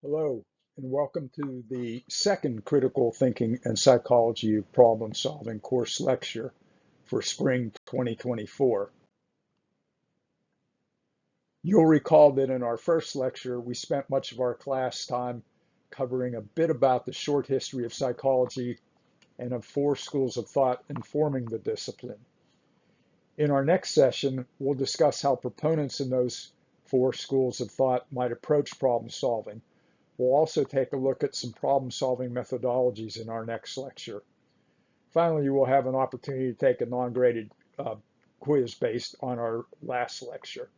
Hello, and welcome to the second Critical Thinking and Psychology of Problem Solving course lecture for spring 2024. You'll recall that in our first lecture, we spent much of our class time covering a bit about the short history of psychology and of four schools of thought informing the discipline. In our next session, we'll discuss how proponents in those four schools of thought might approach problem solving. We'll also take a look at some problem-solving methodologies in our next lecture. Finally, we'll have an opportunity to take a non-graded quiz based on our last lecture.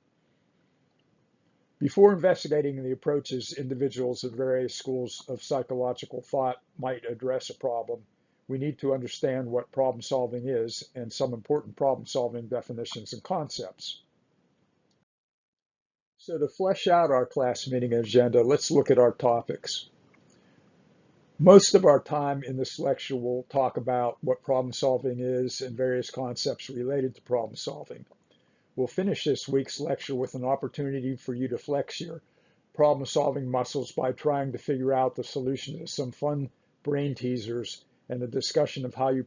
Before investigating the approaches individuals of various schools of psychological thought might address a problem, we need to understand what problem solving is and some important problem solving definitions and concepts. So to flesh out our class meeting agenda, let's look at our topics. Most of our time in this lecture will talk about what problem solving is and various concepts related to problem solving. We'll finish this week's lecture with an opportunity for you to flex your problem solving muscles by trying to figure out the solution to some fun brain teasers and a discussion of how you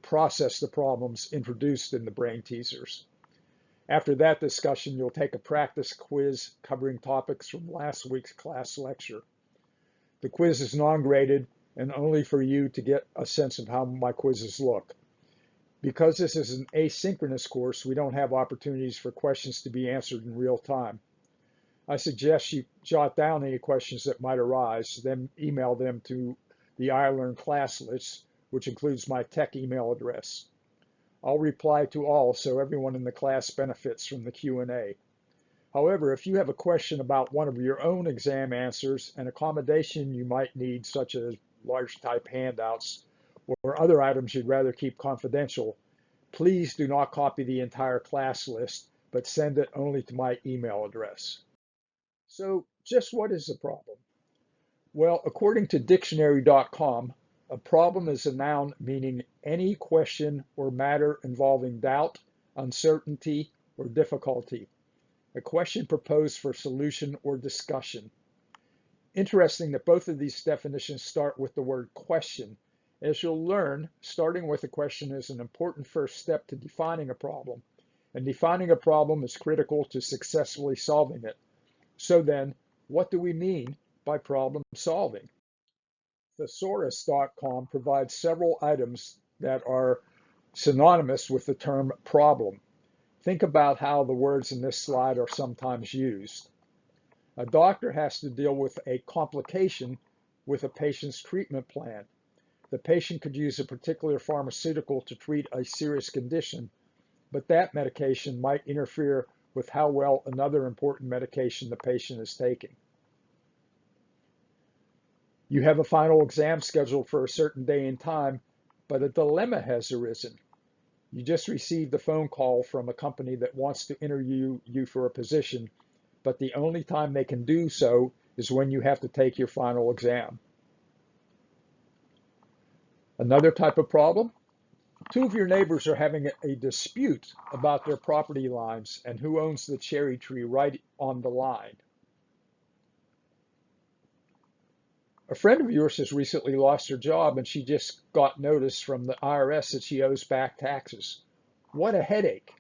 process the problems introduced in the brain teasers. After that discussion, you'll take a practice quiz covering topics from last week's class lecture. The quiz is non-graded and only for you to get a sense of how my quizzes look. Because this is an asynchronous course, we don't have opportunities for questions to be answered in real time. I suggest you jot down any questions that might arise, then email them to the iLearn class list, which includes my tech email address. I'll reply to all so everyone in the class benefits from the Q&A. However, if you have a question about one of your own exam answers, an accommodation you might need, such as large type handouts or other items you'd rather keep confidential, please do not copy the entire class list, but send it only to my email address. So just what is a problem? Well, according to dictionary.com, a problem is a noun meaning any question or matter involving doubt, uncertainty, or difficulty. A question proposed for solution or discussion. Interesting that both of these definitions start with the word question. As you'll learn, starting with a question is an important first step to defining a problem, and defining a problem is critical to successfully solving it. So then, what do we mean by problem solving? Thesaurus.com provides several items that are synonymous with the term problem. Think about how the words in this slide are sometimes used. A doctor has to deal with a complication with a patient's treatment plan. The patient could use a particular pharmaceutical to treat a serious condition, but that medication might interfere with how well another important medication the patient is taking. You have a final exam scheduled for a certain day and time, but a dilemma has arisen. You just received a phone call from a company that wants to interview you for a position, but the only time they can do so is when you have to take your final exam. Another type of problem, two of your neighbors are having a dispute about their property lines and who owns the cherry tree right on the line. A friend of yours has recently lost her job and she just got notice from the IRS that she owes back taxes. What a headache.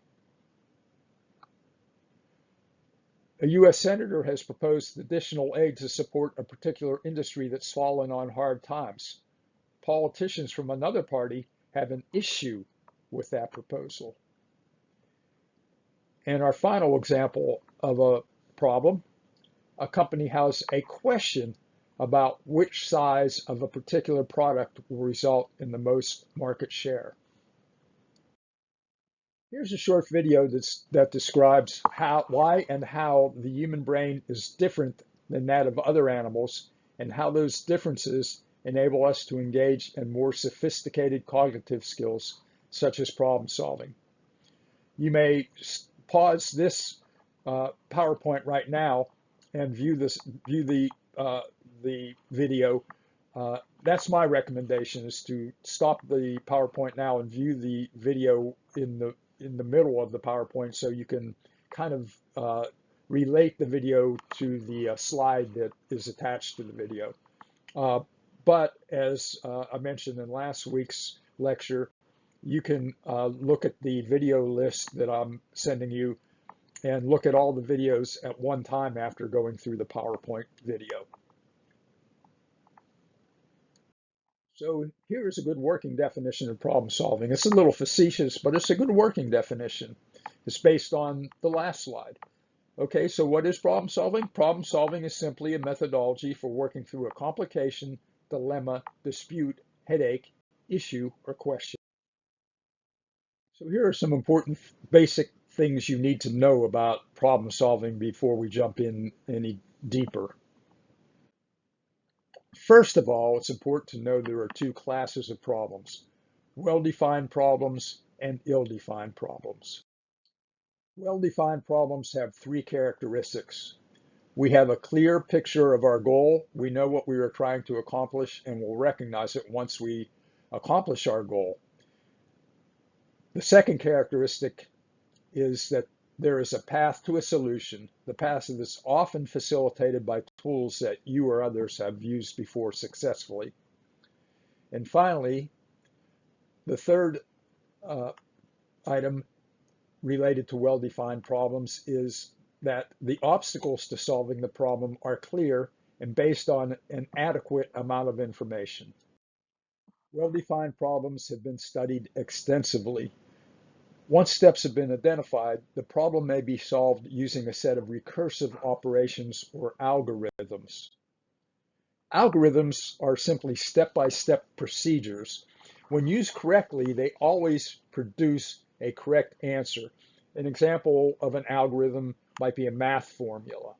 A U.S. senator has proposed additional aid to support a particular industry that's fallen on hard times. Politicians from another party have an issue with that proposal. And our final example of a problem, a company has a question about which size of a particular product will result in the most market share. Here's a short video that describes why and how the human brain is different than that of other animals and how those differences enable us to engage in more sophisticated cognitive skills such as problem solving. You may pause this PowerPoint right now and view the video. That's my recommendation, is to stop the PowerPoint now and view the video in the middle of the PowerPoint so you can kind of relate the video to the slide that is attached to the video. But as I mentioned in last week's lecture, you can look at the video list that I'm sending you and look at all the videos at one time after going through the PowerPoint video. So here's a good working definition of problem solving. It's a little facetious, but it's a good working definition. It's based on the last slide. Okay, so what is problem solving? Problem solving is simply a methodology for working through a complication, dilemma, dispute, headache, issue, or question. So here are some important basic things you need to know about problem solving before we jump in any deeper. First of all, it's important to know there are two classes of problems: well-defined problems and ill-defined problems. Well-defined problems have three characteristics. We have a clear picture of our goal. We know what we are trying to accomplish, and we'll recognize it once we accomplish our goal. The second characteristic is that there is a path to a solution. The path is often facilitated by tools that you or others have used before successfully. And finally, the third item related to well-defined problems is that the obstacles to solving the problem are clear and based on an adequate amount of information. Well-defined problems have been studied extensively. Once steps have been identified, the problem may be solved using a set of recursive operations or algorithms. Algorithms are simply step-by-step procedures. When used correctly, they always produce a correct answer. An example of an algorithm might be a math formula.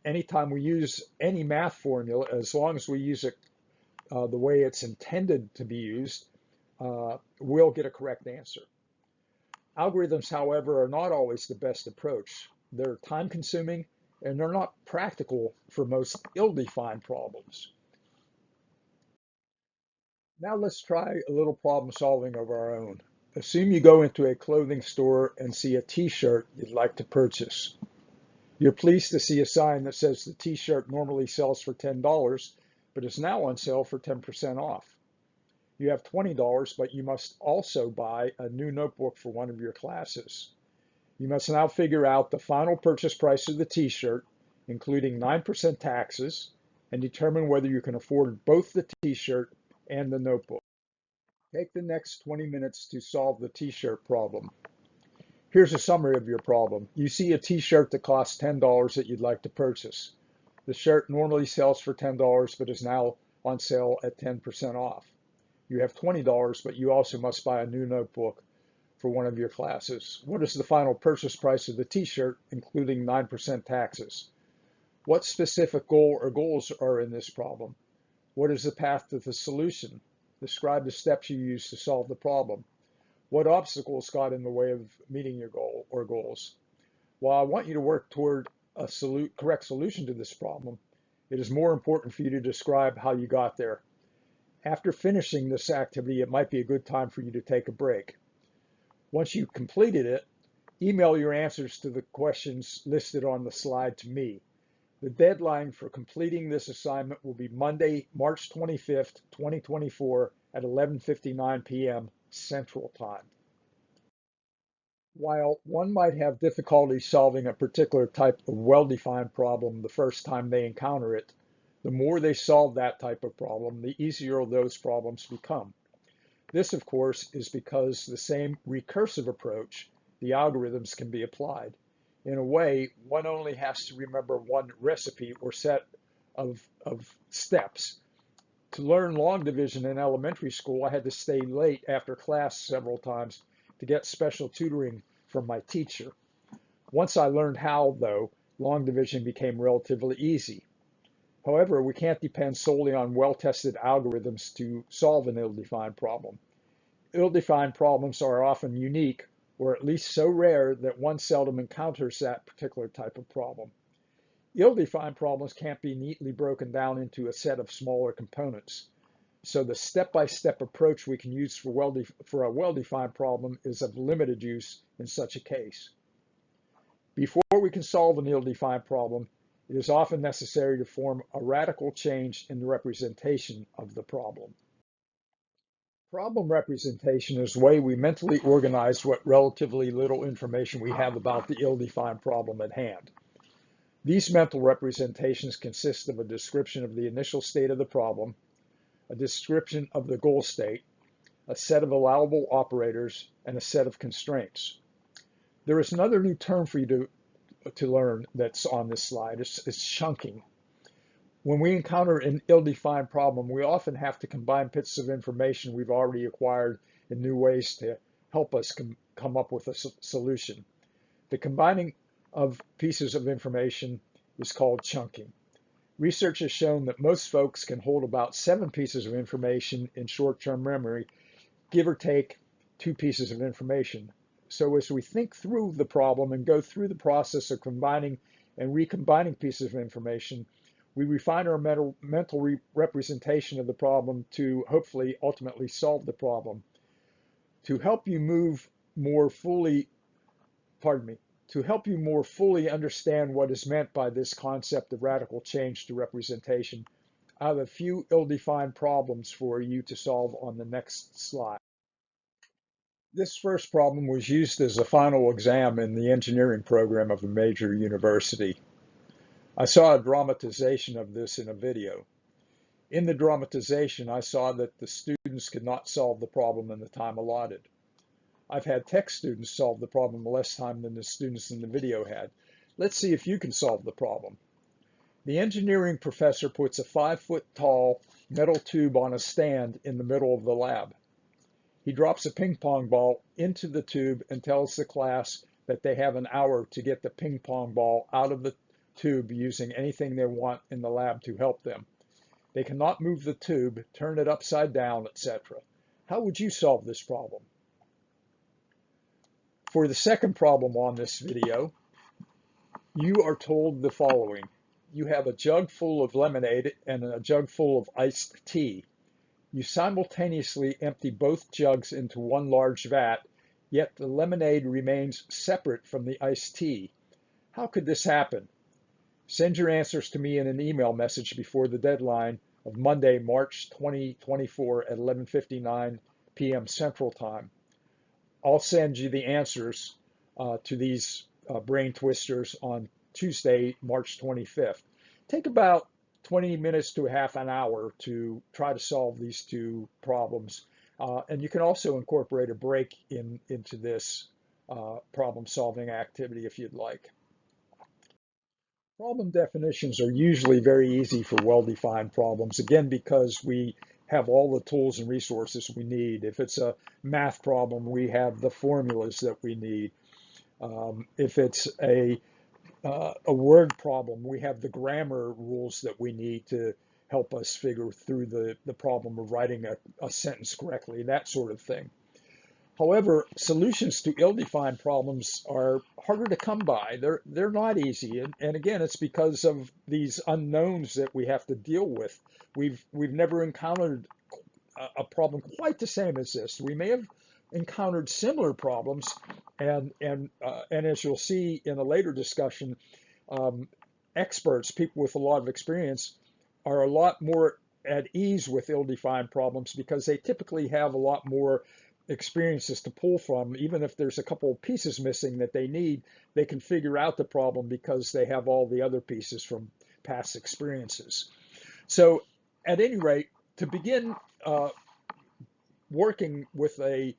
Anytime we use any math formula, as long as we use it the way it's intended to be used, we'll get a correct answer. Algorithms, however, are not always the best approach. They're time-consuming and they're not practical for most ill-defined problems. Now let's try a little problem solving of our own. Assume you go into a clothing store and see a t-shirt you'd like to purchase. You're pleased to see a sign that says the t-shirt normally sells for $10, but is now on sale for 10% off. You have $20, but you must also buy a new notebook for one of your classes. You must now figure out the final purchase price of the t-shirt, including 9% taxes, and determine whether you can afford both the t-shirt and the notebook. Take the next 20 minutes to solve the t-shirt problem. Here's a summary of your problem. You see a t-shirt that costs $10 that you'd like to purchase. The shirt normally sells for $10, but is now on sale at 10% off. You have $20, but you also must buy a new notebook for one of your classes. What is the final purchase price of the t-shirt, including 9% taxes? What specific goal or goals are in this problem? What is the path to the solution? Describe the steps you use to solve the problem. What obstacles got in the way of meeting your goal or goals? While I want you to work toward a correct solution to this problem, it is more important for you to describe how you got there. After finishing this activity, it might be a good time for you to take a break. Once you've completed it, email your answers to the questions listed on the slide to me. The deadline for completing this assignment will be Monday, March 25th, 2024 at 11:59 p.m. Central Time. While one might have difficulty solving a particular type of well-defined problem the first time they encounter it, the more they solve that type of problem, the easier those problems become. This, of course, is because the same recursive approach, the algorithms, can be applied. In a way, one only has to remember one recipe or set of steps. To learn long division in elementary school, I had to stay late after class several times to get special tutoring from my teacher. Once I learned how, though, long division became relatively easy. However, we can't depend solely on well-tested algorithms to solve an ill-defined problem. Ill-defined problems are often unique, or at least so rare that one seldom encounters that particular type of problem. Ill-defined problems can't be neatly broken down into a set of smaller components. So the step-by-step approach we can use for a well-defined problem is of limited use in such a case. Before Before we can solve an ill-defined problem, it is often necessary to form a radical change in the representation of the problem. Problem representation is the way we mentally organize what relatively little information we have about the ill-defined problem at hand. These mental representations consist of a description of the initial state of the problem, a description of the goal state, a set of allowable operators, and a set of constraints. There is another new term for you to learn that's on this slide. It's chunking. When we encounter an ill-defined problem, we often have to combine bits of information we've already acquired in new ways to help us come up with a solution. The combining of pieces of information is called chunking. Research has shown that most folks can hold about 7 pieces of information in short-term memory, give or take 2 pieces of information. So as we think through the problem and go through the process of combining and recombining pieces of information, we refine our mental representation of the problem to hopefully ultimately solve the problem. To help you more fully understand what is meant by this concept of radical change to representation, I have a few ill-defined problems for you to solve on the next slide. This first problem was used as a final exam in the engineering program of a major university. I saw a dramatization of this in a video. In the dramatization, I saw that the students could not solve the problem in the time allotted. I've had tech students solve the problem in less time than the students in the video had. Let's see if you can solve the problem. The engineering professor puts a 5-foot-tall metal tube on a stand in the middle of the lab. He drops a ping pong ball into the tube and tells the class that they have an hour to get the ping pong ball out of the tube using anything they want in the lab to help them. They cannot move the tube, turn it upside down, etc. How would you solve this problem? For the second problem on this video, you are told the following. You have a jug full of lemonade and a jug full of iced tea. You simultaneously empty both jugs into one large vat, yet the lemonade remains separate from the iced tea. How could this happen? Send your answers to me in an email message before the deadline of Monday, March 2024 at 11:59 p.m. Central Time. I'll send you the answers to these brain twisters on Tuesday, March 25th. Take about 20 minutes to a half an hour to try to solve these two problems. And you can also incorporate a break into this problem solving activity if you'd like. Problem definitions are usually very easy for well-defined problems, again, because we have all the tools and resources we need. If it's a math problem, we have the formulas that we need. If it's a word problem, we have the grammar rules that we need to help us figure through the problem of writing a sentence correctly, that sort of thing. However, solutions to ill-defined problems are harder to come by. They're not easy, and again, it's because of these unknowns that we have to deal with. We've never encountered a problem quite the same as this. We may have encountered similar problems, and as you'll see in a later discussion, experts, people with a lot of experience, are a lot more at ease with ill-defined problems because they typically have a lot more experiences to pull from. Even if there's a couple of pieces missing that they need, they can figure out the problem because they have all the other pieces from past experiences. So at any rate, to begin working with an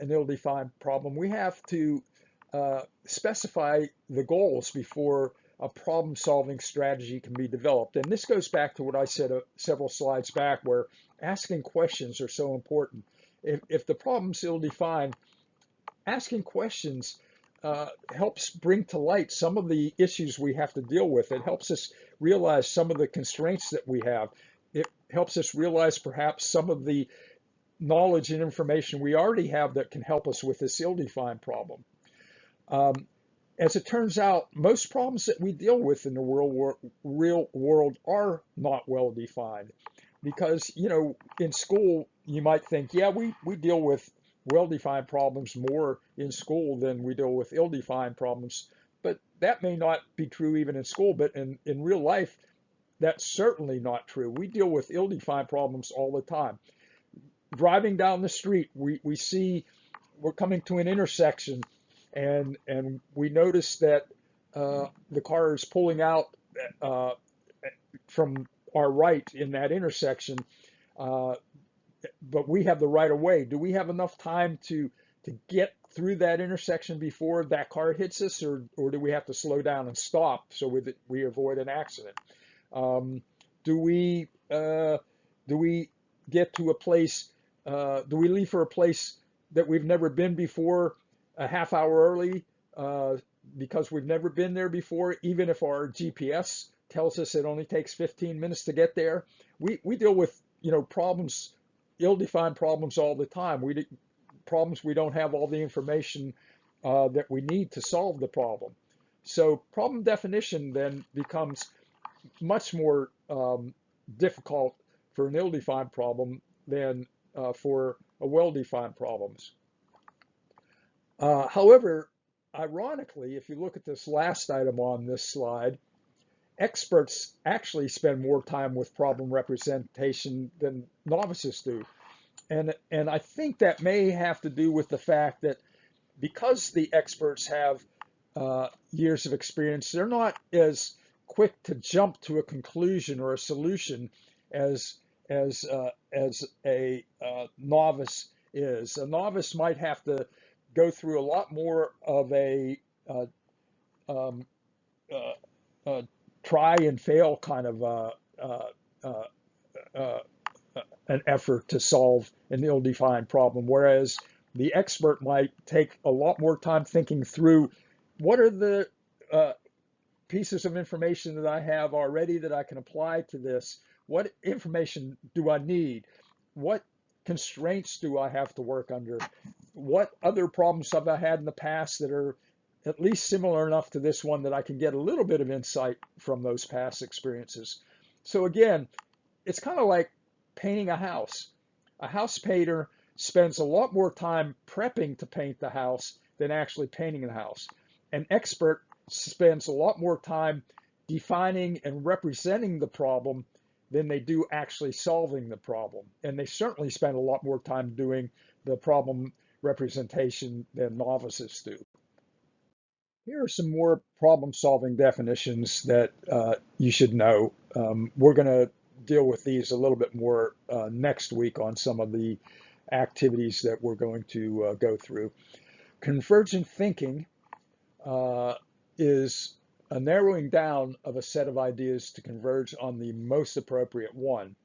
ill-defined problem, we have to specify the goals before a problem-solving strategy can be developed. And this goes back to what I said several slides back, where asking questions are so important. If the problem's ill-defined, asking questions helps bring to light some of the issues we have to deal with. It helps us realize some of the constraints that we have. It helps us realize perhaps some of the knowledge and information we already have that can help us with this ill-defined problem. As it turns out, most problems that we deal with in the real world are not well defined. Because, you know, in school, you might think, yeah, we deal with well-defined problems more in school than we deal with ill-defined problems. but that may not be true even in school, but in real life, that's certainly not true. We deal with ill-defined problems all the time. Driving down the street, we see we're coming to an intersection, and we notice that the car is pulling out uh, from our right in that intersection, uh, but we have the right of way. Do we have enough time to get through that intersection before that car hits us, or do we have to slow down and stop so we avoid an accident? Um, do we get to a place? Do we leave for a place that we've never been before a half hour early uh, because we've never been there before, even if our GPS tells us it only takes 15 minutes to get there? We deal with problems, ill-defined problems all the time. Problems we don't have all the information that we need to solve the problem. So problem definition then becomes much more difficult for an ill-defined problem than for a well-defined problems. However, ironically, if you look at this last item on this slide, experts actually spend more time with problem representation than novices do. And I think that may have to do with the fact that because the experts have years of experience, they're not as quick to jump to a conclusion or a solution as a novice is. A novice might have to go through a lot more of a um, try and fail kind of uh, uh, an effort to solve an ill-defined problem, whereas the expert might take a lot more time thinking through what are the pieces of information that I have already that I can apply to this. What information do I need? What constraints do I have to work under? What other problems have I had in the past that are at least similar enough to this one that I can get a little bit of insight from those past experiences? So again, it's kind of like painting a house. A house painter spends a lot more time prepping to paint the house than actually painting the house. An expert spends a lot more time defining and representing the problem than they do actually solving the problem. And they certainly spend a lot more time doing the problem representation than novices do. Here are some more problem-solving definitions that you should know. We're going to deal with these a little bit more next week on some of the activities that we're going to go through. Convergent thinking is a narrowing down of a set of ideas to converge on the most appropriate one.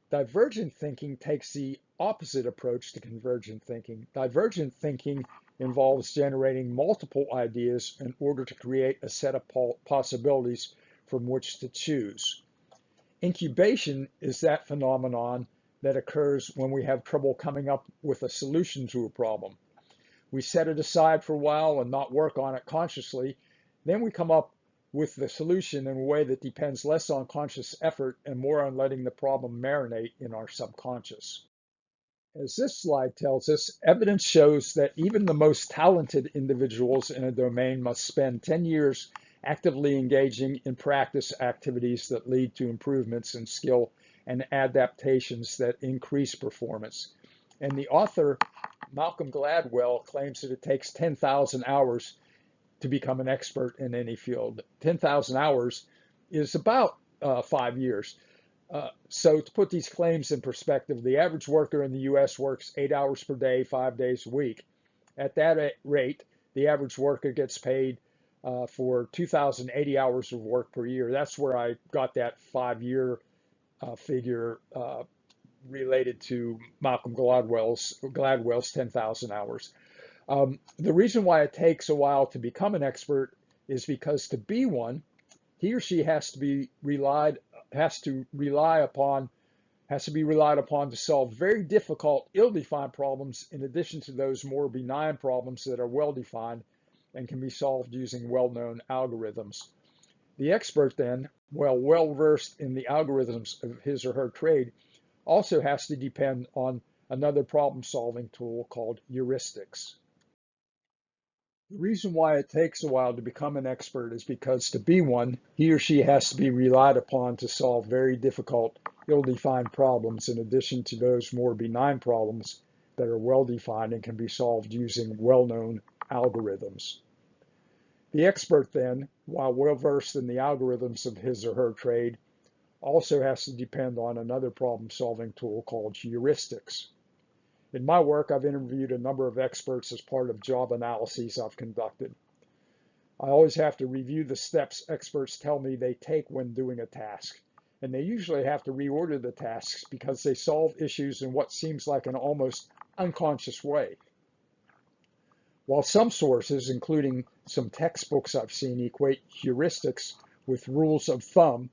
Divergent thinking takes the opposite approach to convergent thinking. Divergent thinking involves generating multiple ideas in order to create a set of possibilities from which to choose. Incubation is that phenomenon that occurs when we have trouble coming up with a solution to a problem. We set it aside for a while and not work on it consciously. Then we come up with the solution in a way that depends less on conscious effort and more on letting the problem marinate in our subconscious. As this slide tells us, evidence shows that even the most talented individuals in a domain must spend 10 years actively engaging in practice activities that lead to improvements in skill and adaptations that increase performance. And the author, Malcolm Gladwell, claims that it takes 10,000 hours to become an expert in any field. 10,000 hours is about 5 years. So to put these claims in perspective, the average worker in the US works 8 hours per day, 5 days a week. At that rate, the average worker gets paid for 2,080 hours of work per year. That's where I got that 5-year figure related to Malcolm Gladwell's 10,000 hours. The reason why it takes a while to become an expert is because to be one, he or she has to be relied upon to solve very difficult, ill-defined problems in addition to those more benign problems that are well-defined and can be solved using well-known algorithms. The expert then, while well-versed in the algorithms of his or her trade, also has to depend on another problem-solving tool called heuristics. The reason why it takes a while to become an expert is because to be one, he or she has to be relied upon to solve very difficult, ill-defined problems in addition to those more benign problems that are well-defined and can be solved using well-known algorithms. The expert then, while well-versed in the algorithms of his or her trade, also has to depend on another problem-solving tool called heuristics. In my work, I've interviewed a number of experts as part of job analyses I've conducted. I always have to review the steps experts tell me they take when doing a task, and they usually have to reorder the tasks because they solve issues in what seems like an almost unconscious way. While some sources, including some textbooks I've seen, equate heuristics with rules of thumb,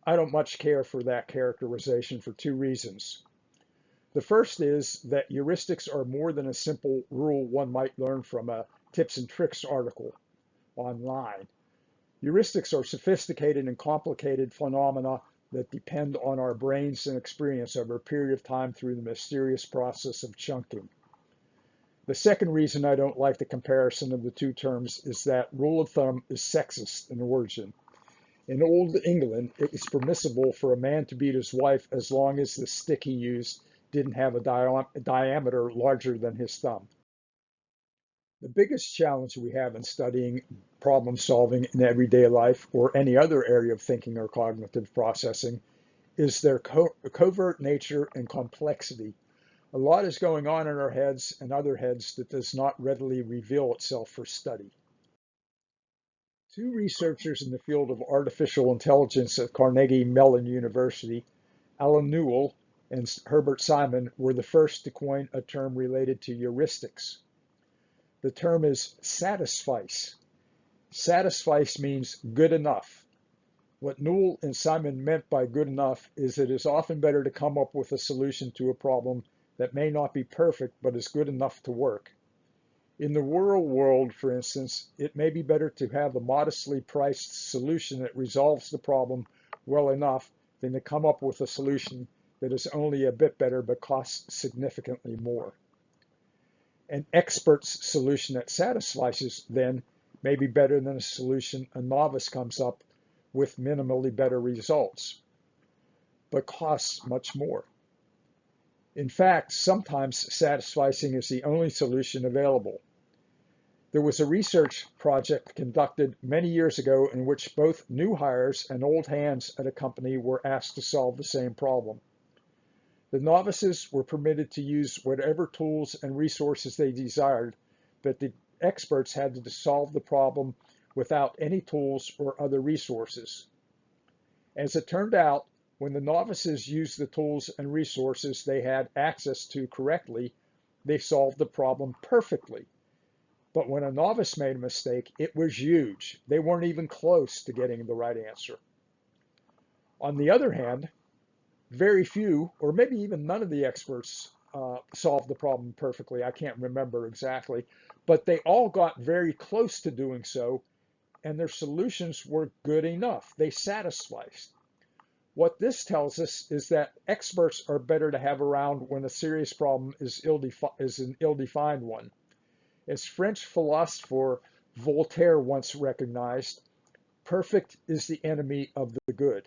I don't much care for that characterization for two reasons. The first is that heuristics are more than a simple rule one might learn from a tips and tricks article online. Heuristics are sophisticated and complicated phenomena that depend on our brains and experience over a period of time through the mysterious process of chunking. The second reason I don't like the comparison of the two terms is that rule of thumb is sexist in origin. In Old England, it was permissible for a man to beat his wife as long as the stick he used didn't have a diameter larger than his thumb. The biggest challenge we have in studying problem solving in everyday life or any other area of thinking or cognitive processing is their covert nature and complexity. A lot is going on in our heads and other heads that does not readily reveal itself for study. Two researchers in the field of artificial intelligence at Carnegie Mellon University, Alan Newell and Herbert Simon, were the first to coin a term related to heuristics. The term is satisfice. Satisfice means good enough. What Newell and Simon meant by good enough is it is often better to come up with a solution to a problem that may not be perfect but is good enough to work. In the rural world, for instance, it may be better to have a modestly priced solution that resolves the problem well enough than to come up with a solution that is only a bit better but costs significantly more. An expert's solution that satisfies, then, may be better than a solution a novice comes up with minimally better results, but costs much more. In fact, sometimes satisficing is the only solution available. There was a research project conducted many years ago in which both new hires and old hands at a company were asked to solve the same problem. The novices were permitted to use whatever tools and resources they desired, but the experts had to solve the problem without any tools or other resources. As it turned out, when the novices used the tools and resources they had access to correctly, they solved the problem perfectly. But when a novice made a mistake, it was huge. They weren't even close to getting the right answer. On the other hand, very few, or maybe even none of the experts solved the problem perfectly. I can't remember exactly, but they all got very close to doing so, and their solutions were good enough. They satisfied. What this tells us is that experts are better to have around when a serious problem is an ill-defined one. As French philosopher Voltaire once recognized, perfect is the enemy of the good.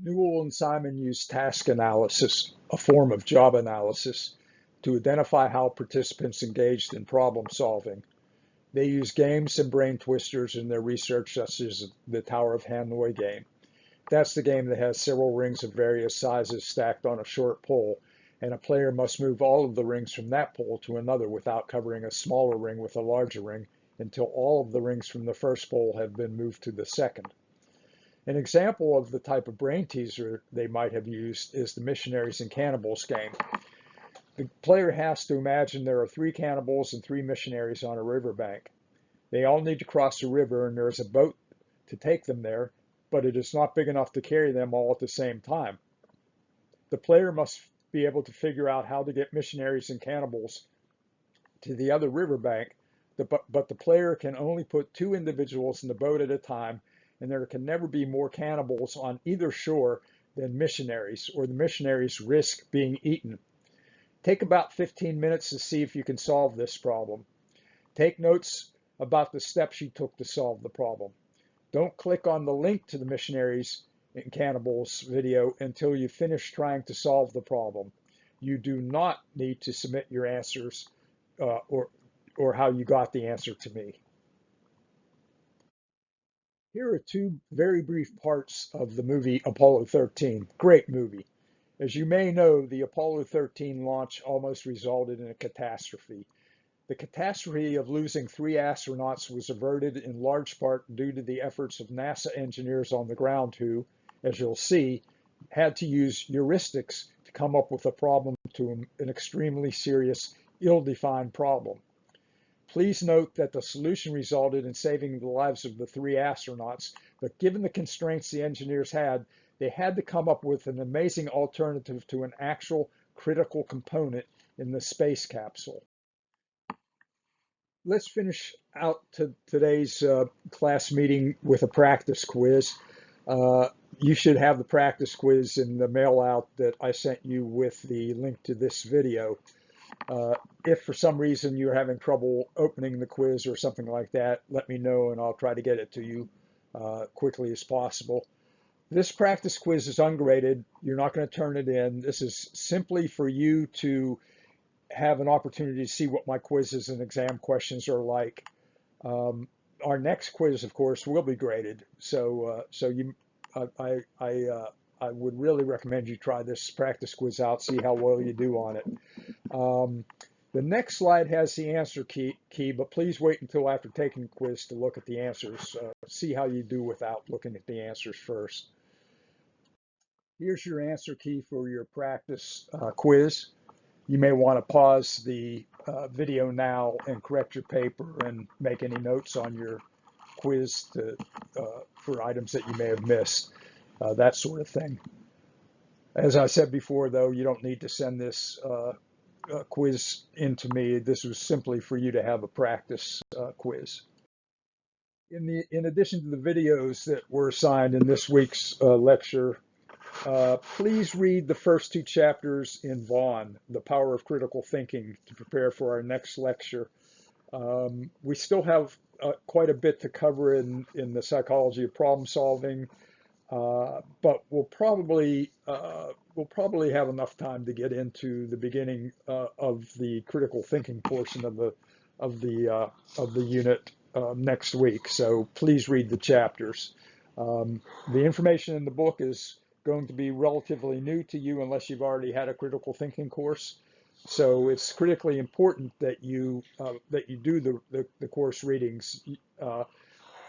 Newell and Simon used task analysis, a form of job analysis, to identify how participants engaged in problem solving. They used games and brain twisters in their research, such as the Tower of Hanoi game. That's the game that has several rings of various sizes stacked on a short pole, and a player must move all of the rings from that pole to another without covering a smaller ring with a larger ring until all of the rings from the first pole have been moved to the second. An example of the type of brain teaser they might have used is the Missionaries and Cannibals game. The player has to imagine there are 3 cannibals and 3 missionaries on a riverbank. They all need to cross the river, and there is a boat to take them there, but it is not big enough to carry them all at the same time. The player must be able to figure out how to get missionaries and cannibals to the other riverbank, but the player can only put 2 individuals in the boat at a time, and there can never be more cannibals on either shore than missionaries, or the missionaries risk being eaten. Take about 15 minutes to see if you can solve this problem. Take notes about the steps you took to solve the problem. Don't click on the link to the Missionaries and Cannibals video until you finish trying to solve the problem. You do not need to submit your answers or how you got the answer to me. Here are two very brief parts of the movie Apollo 13. Great movie. As you may know, the Apollo 13 launch almost resulted in a catastrophe. The catastrophe of losing 3 astronauts was averted in large part due to the efforts of NASA engineers on the ground who, as you'll see, had to use heuristics to come up with a problem to an extremely serious, ill-defined problem. Please note that the solution resulted in saving the lives of the 3 astronauts, but given the constraints the engineers had, they had to come up with an amazing alternative to an actual critical component in the space capsule. Let's finish out today's class meeting with a practice quiz. You should have the practice quiz in the mail out that I sent you with the link to this video. If for some reason you're having trouble opening the quiz or something like that, let me know and I'll try to get it to you quickly as possible. This practice quiz is ungraded. You're not going to turn it in. This is simply for you to have an opportunity to see what my quizzes and exam questions are like. Our next quiz, of course, will be graded. So I would really recommend you try this practice quiz out, see how well you do on it. The next slide has the answer key, but please wait until after taking the quiz to look at the answers. See how you do without looking at the answers first. Here's your answer key for your practice quiz. You may want to pause the video now and correct your paper and make any notes on your quiz for items that you may have missed, that sort of thing. As I said before, though, you don't need to send this quiz in to me. This was simply for you to have a practice quiz. In addition to the videos that were assigned in this week's lecture, please read the first 2 chapters in Vaughan, The Power of Critical Thinking, to prepare for our next lecture. We still have quite a bit to cover in the psychology of problem solving, but we'll probably have enough time to get into the beginning of the critical thinking portion of the unit next week. So please read the chapters. The information in the book is going to be relatively new to you unless you've already had a critical thinking course. So it's critically important that you do the course readings.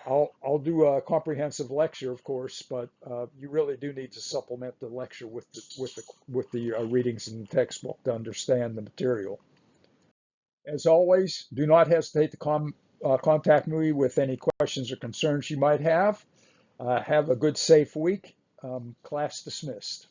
I'll do a comprehensive lecture, of course, but you really do need to supplement the lecture with the readings in the textbook to understand the material. As always, do not hesitate to contact me with any questions or concerns you might have. Have a good, safe week. Class dismissed.